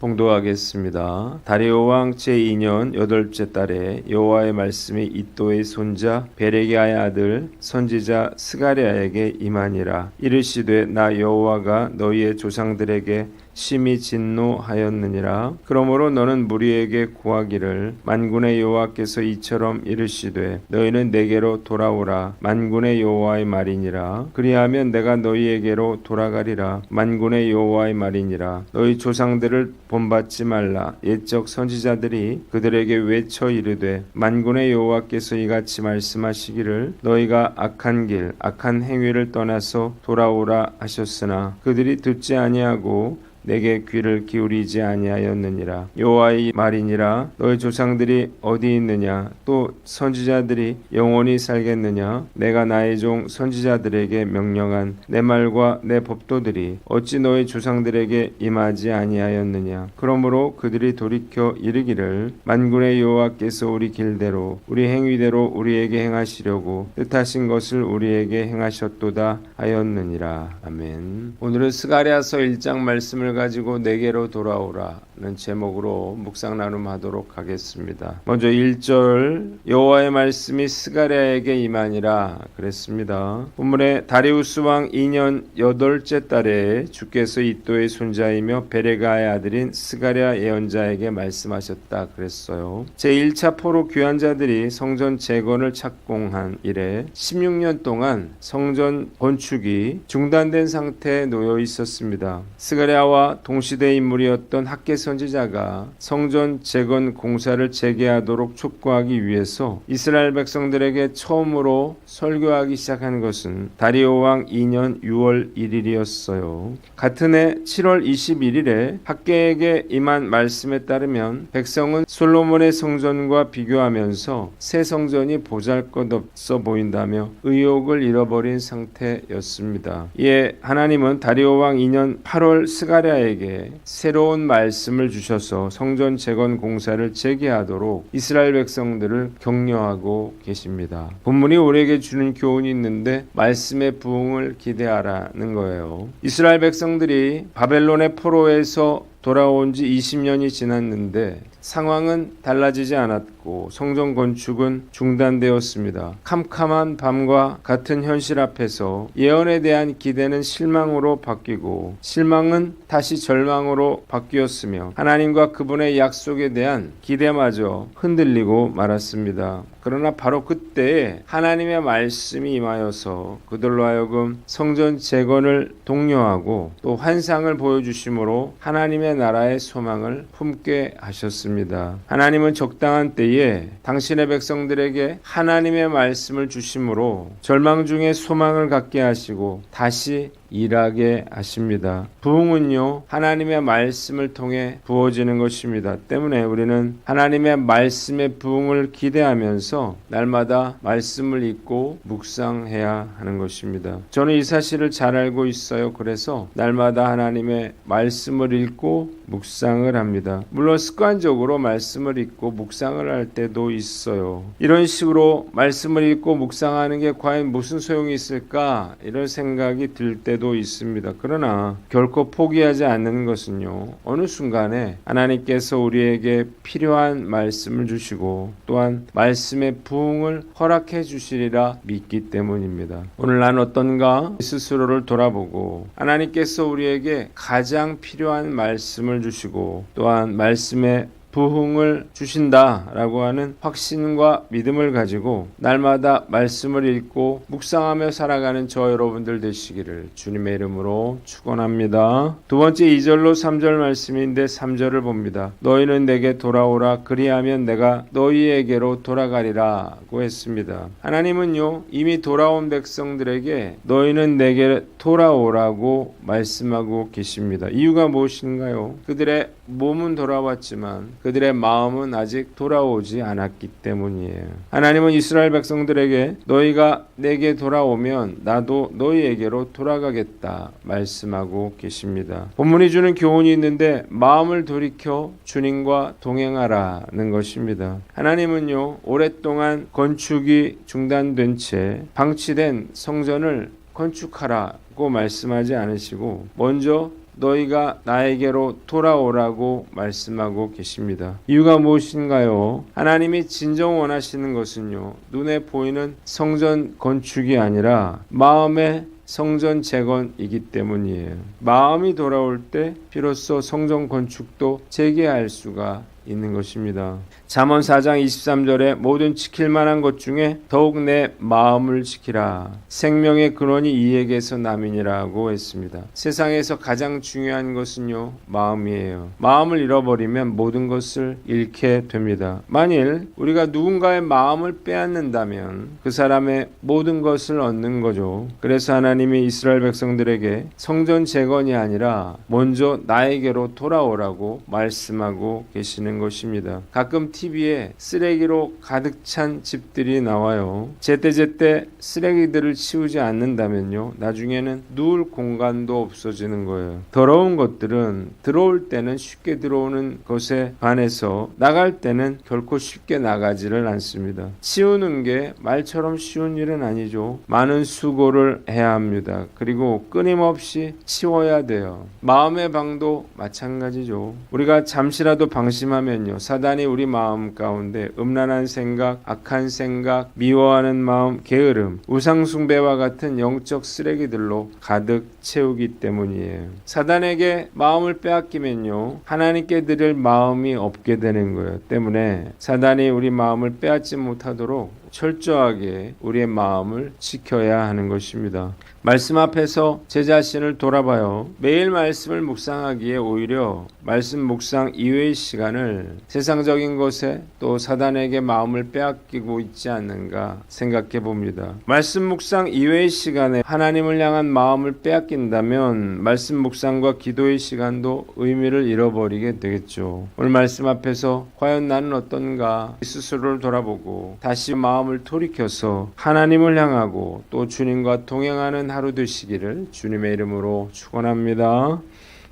봉독하겠습니다. 다리오 왕 제2년 8째 달에 여호와의 말씀이 이도의 손자 베레기야의 아들 선지자 스가랴에게 임하니라. 이르시되 나 여호와가 너희의 조상들에게 심히 진노하였느니라. 그러므로 너는 무리에게 고하기를 만군의 여호와께서 이처럼 이르시되 너희는 내게로 돌아오라. 만군의 여호와의 말이니라. 그리하면 내가 너희에게로 돌아가리라. 만군의 여호와의 말이니라. 너희 조상들을 본받지 말라. 옛적 선지자들이 그들에게 외쳐 이르되 만군의 여호와께서 이같이 말씀하시기를 너희가 악한 길 악한 행위를 떠나서 돌아오라 하셨으나 그들이 듣지 아니하고 내게 귀를 기울이지 아니하였느니라. 여호와의 말이니라. 너희 조상들이 어디 있느냐? 또 선지자들이 영원히 살겠느냐? 내가 나의 종 선지자들에게 명령한 내 말과 내 법도들이 어찌 너희 조상들에게 임하지 아니하였느냐? 그러므로 그들이 돌이켜 이르기를 만군의 여호와께서 우리 길대로 우리 행위대로 우리에게 행하시려고 뜻하신 것을 우리에게 행하셨도다 하였느니라. 아멘. 오늘은 스가랴서 1장 말씀을 가지고 내게로 돌아오라는 제목으로 묵상 나눔하도록 하겠습니다. 먼저 1절 여호와의 말씀이 스가랴에게 임하니라 그랬습니다. 본문에 다리우스 왕 2년 8째 달에 주께서 이도의 손자이며 베레가의 아들인 스가랴 예언자에게 말씀하셨다 그랬어요. 제1차 포로 귀환자들이 성전 재건을 착공한 이래 16년 동안 성전 건축이 중단된 상태에 놓여 있었습니다. 스가랴와 동시대 인물이었던 학개 선지자가 성전 재건 공사를 재개하도록 촉구하기 위해서 이스라엘 백성들에게 처음으로 설교하기 시작한 것은 다리오 왕 2년 6월 1일이었어요. 같은 해 7월 21일에 학개에게 임한 말씀에 따르면 백성은 솔로몬의 성전과 비교하면서 새 성전이 보잘것없어 보인다며 의욕을 잃어버린 상태였습니다. 이에 하나님은 다리오 왕 2년 8월 스가랴에게 새로운 말씀을 주셔서 성전 재건 공사를 재개하도록 이스라엘 백성들을 격려하고 계십니다. 본문이 우리에게 주는 교훈이 있는데 말씀의 부흥을 기대하라는 거예요. 이스라엘 백성들이 바벨론의 포로에서 돌아온 지 20년이 지났는데 상황은 달라지지 않았고 성전 건축은 중단되었습니다. 캄캄한 밤과 같은 현실 앞에서 예언에 대한 기대는 실망으로 바뀌고 실망은 다시 절망으로 바뀌었으며 하나님과 그분의 약속에 대한 기대마저 흔들리고 말았습니다. 그러나 바로 그때에 하나님의 말씀이 임하여서 그들로 하여금 성전 재건을 독려하고 또 환상을 보여주심으로 하나님의 나라의 소망을 품게 하셨습니다. 하나님은 적당한 때에 당신의 백성들에게 하나님의 말씀을 주심으로 절망 중에 소망을 갖게 하시고 다시 일하게 하십니다. 부흥은요 하나님의 말씀을 통해 부어지는 것입니다. 때문에 우리는 하나님의 말씀의 부흥을 기대하면서 날마다 말씀을 읽고 묵상해야 하는 것입니다. 저는 이 사실을 잘 알고 있어요. 그래서 날마다 하나님의 말씀을 읽고 묵상을 합니다. 물론 습관적으로 말씀을 읽고 묵상을 할 때도 있어요. 이런 식으로 말씀을 읽고 묵상하는 게 과연 무슨 소용이 있을까 이런 생각이 들 때도 있습니다. 그러나 결코 포기하지 않는 것은요 어느 순간에 하나님께서 우리에게 필요한 말씀을 주시고 또한 말씀의 부흥을 허락해 주시리라 믿기 때문입니다. 오늘 난 어떤가 스스로를 돌아보고 하나님께서 우리에게 가장 필요한 말씀을 주시고 또한 말씀의 부흥을 주신다라고 하는 확신과 믿음을 가지고 날마다 말씀을 읽고 묵상하며 살아가는 저 여러분들 되시기를 주님의 이름으로 축원합니다. 두 번째 2절로 3절 말씀인데 3절을 봅니다. 너희는 내게 돌아오라 그리하면 내가 너희에게로 돌아가리라고 했습니다. 하나님은요 이미 돌아온 백성들에게 너희는 내게 돌아오라고 말씀하고 계십니다. 이유가 무엇인가요? 그들의 몸은 돌아왔지만 그들의 마음은 아직 돌아오지 않았기 때문이에요. 하나님은 이스라엘 백성들에게 너희가 내게 돌아오면 나도 너희에게로 돌아가겠다 말씀하고 계십니다. 본문이 주는 교훈이 있는데 마음을 돌이켜 주님과 동행하라는 것입니다. 하나님은요 오랫동안 건축이 중단된 채 방치된 성전을 건축하라고 말씀하지 않으시고 먼저 너희가 나에게로 돌아오라고 말씀하고 계십니다. 이유가 무엇인가요? 하나님이 진정 원하시는 것은요, 눈에 보이는 성전 건축이 아니라 마음의 성전 재건이기 때문이에요. 마음이 돌아올 때 비로소 성전 건축도 재개할 수가 있는 것입니다. 잠언 4장 23절에 모든 지킬 만한 것 중에 더욱 내 마음을 지키라. 생명의 근원이 이에게서 남이니라고 했습니다. 세상에서 가장 중요한 것은요, 마음이에요. 마음을 잃어버리면 모든 것을 잃게 됩니다. 만일 우리가 누군가의 마음을 빼앗는다면 그 사람의 모든 것을 얻는 거죠. 그래서 하나님이 이스라엘 백성들에게 성전 재건이 아니라 먼저 나에게로 돌아오라고 말씀하고 계시는 것입니다. 가끔 TV에 쓰레기로 가득 찬 집들이 나와요. 제때제때 쓰레기들을 치우지 않는다면요, 나중에는 누울 공간도 없어지는 거예요. 더러운 것들은 들어올 때는 쉽게 들어오는 것에 반해서 나갈 때는 결코 쉽게 나가지를 않습니다. 치우는 게 말처럼 쉬운 일은 아니죠. 많은 수고를 해야 합니다. 그리고 끊임없이 치워야 돼요. 마음의 방도 마찬가지죠. 우리가 잠시라도 방심하면요, 사단이 우리 마음 가운데 음란한 생각, 악한 생각, 미워하는 마음, 게으름, 우상숭배와 같은 영적 쓰레기들로 가득 채우기 때문이에요. 사단에게 마음을 빼앗기면요, 하나님께 드릴 마음이 없게 되는 거예요. 때문에 사단이 우리 마음을 빼앗지 못하도록 철저하게 우리의 마음을 지켜야 하는 것입니다. 말씀 앞에서 제 자신을 돌아봐요. 매일 말씀을 묵상하기에 오히려 말씀 묵상 이외의 시간을 세상적인 것에 또 사단에게 마음을 빼앗기고 있지 않는가 생각해 봅니다. 말씀 묵상 이외의 시간에 하나님을 향한 마음을 빼앗긴다면 말씀 묵상과 기도의 시간도 의미를 잃어버리게 되겠죠. 오늘 말씀 앞에서 과연 나는 어떤가 스스로를 돌아보고 다시 마음을 돌이켜서 하나님을 향하고 또 주님과 동행하는 하루 되시기를 주님의 이름으로 축원합니다.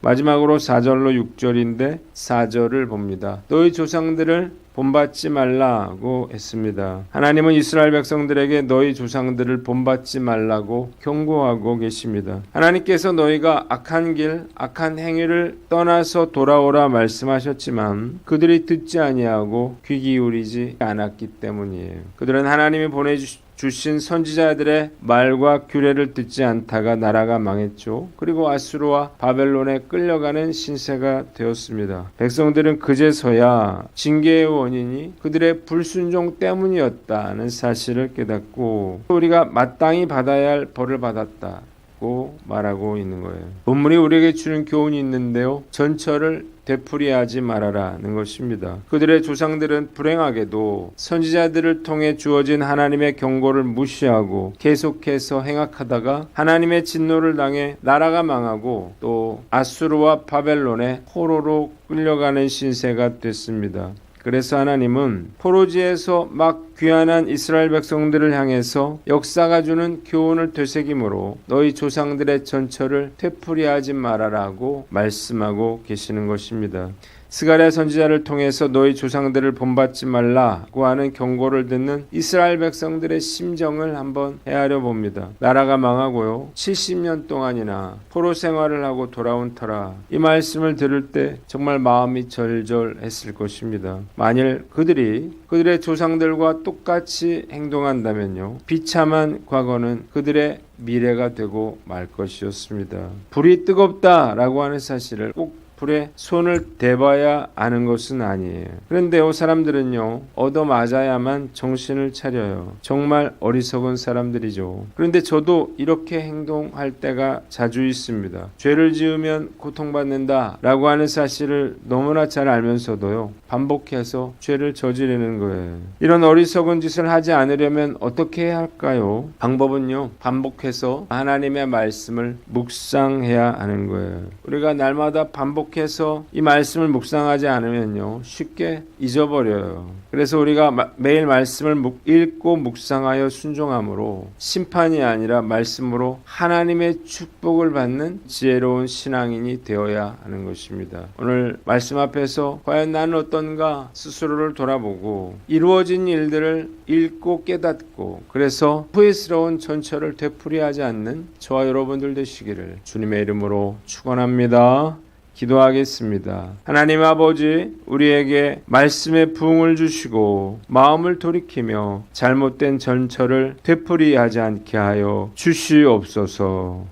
마지막으로 4절로 6절인데 4절을 봅니다. 너희 조상들을 본받지 말라고 했습니다. 하나님은 이스라엘 백성들에게 너희 조상들을 본받지 말라고 경고하고 계십니다. 하나님께서 너희가 악한 길, 악한 행위를 떠나서 돌아오라 말씀하셨지만 그들이 듣지 아니하고 귀 기울이지 않았기 때문이에요. 그들은 하나님이 보내주신 선지자들의 말과 규례를 듣지 않다가 나라가 망했죠. 그리고 아수르와 바벨론에 끌려가는 신세가 되었습니다. 백성들은 그제서야 징계의 원인이 그들의 불순종 때문이었다는 사실을 깨닫고 우리가 마땅히 받아야 할 벌을 받았다고 말하고 있는 거예요. 본문이 우리에게 주는 교훈이 있는데요, 전철을 되풀이하지 말아라는 것입니다. 그들의 조상들은 불행하게도 선지자들을 통해 주어진 하나님의 경고를 무시하고 계속해서 행악하다가 하나님의 진노를 당해 나라가 망하고 또 아수르와 바벨론의 포로로 끌려가는 신세가 됐습니다. 그래서 하나님은 포로지에서 막 귀환한 이스라엘 백성들을 향해서 역사가 주는 교훈을 되새김으로 너희 조상들의 전철을 되풀이하지 말아라고 말씀하고 계시는 것입니다. 스가랴 선지자를 통해서 너희 조상들을 본받지 말라고 하는 경고를 듣는 이스라엘 백성들의 심정을 한번 헤아려 봅니다. 나라가 망하고요, 70년 동안이나 포로 생활을 하고 돌아온 터라 이 말씀을 들을 때 정말 마음이 절절했을 것입니다. 만일 그들의 조상들과 똑같이 행동한다면요, 비참한 과거는 그들의 미래가 되고 말 것이었습니다. 불이 뜨겁다라고 하는 사실을 꼭 불에 손을 대봐야 아는 것은 아니에요. 그런데요, 사람들은요, 얻어맞아야만 정신을 차려요. 정말 어리석은 사람들이죠. 그런데 저도 이렇게 행동할 때가 자주 있습니다. 죄를 지으면 고통받는다 라고 하는 사실을 너무나 잘 알면서도요, 반복해서 죄를 저지르는 거예요. 이런 어리석은 짓을 하지 않으려면 어떻게 해야 할까요? 방법은요, 반복해서 하나님의 말씀을 묵상해야 하는 거예요. 우리가 날마다 반복 반복해서 이 말씀을 묵상하지 않으면요, 쉽게 잊어버려요. 그래서 우리가 매일 말씀을 읽고 묵상하여 순종함으로 심판이 아니라 말씀으로 하나님의 축복을 받는 지혜로운 신앙인이 되어야 하는 것입니다. 오늘 말씀 앞에서 과연 나는 어떤가 스스로를 돌아보고 이루어진 일들을 읽고 깨닫고 그래서 후회스러운 전철을 되풀이하지 않는 저와 여러분들 되시기를 주님의 이름으로 축원합니다. 기도하겠습니다. 하나님 아버지, 우리에게 말씀의 부흥을 주시고 마음을 돌이키며 잘못된 전철을 되풀이하지 않게 하여 주시옵소서.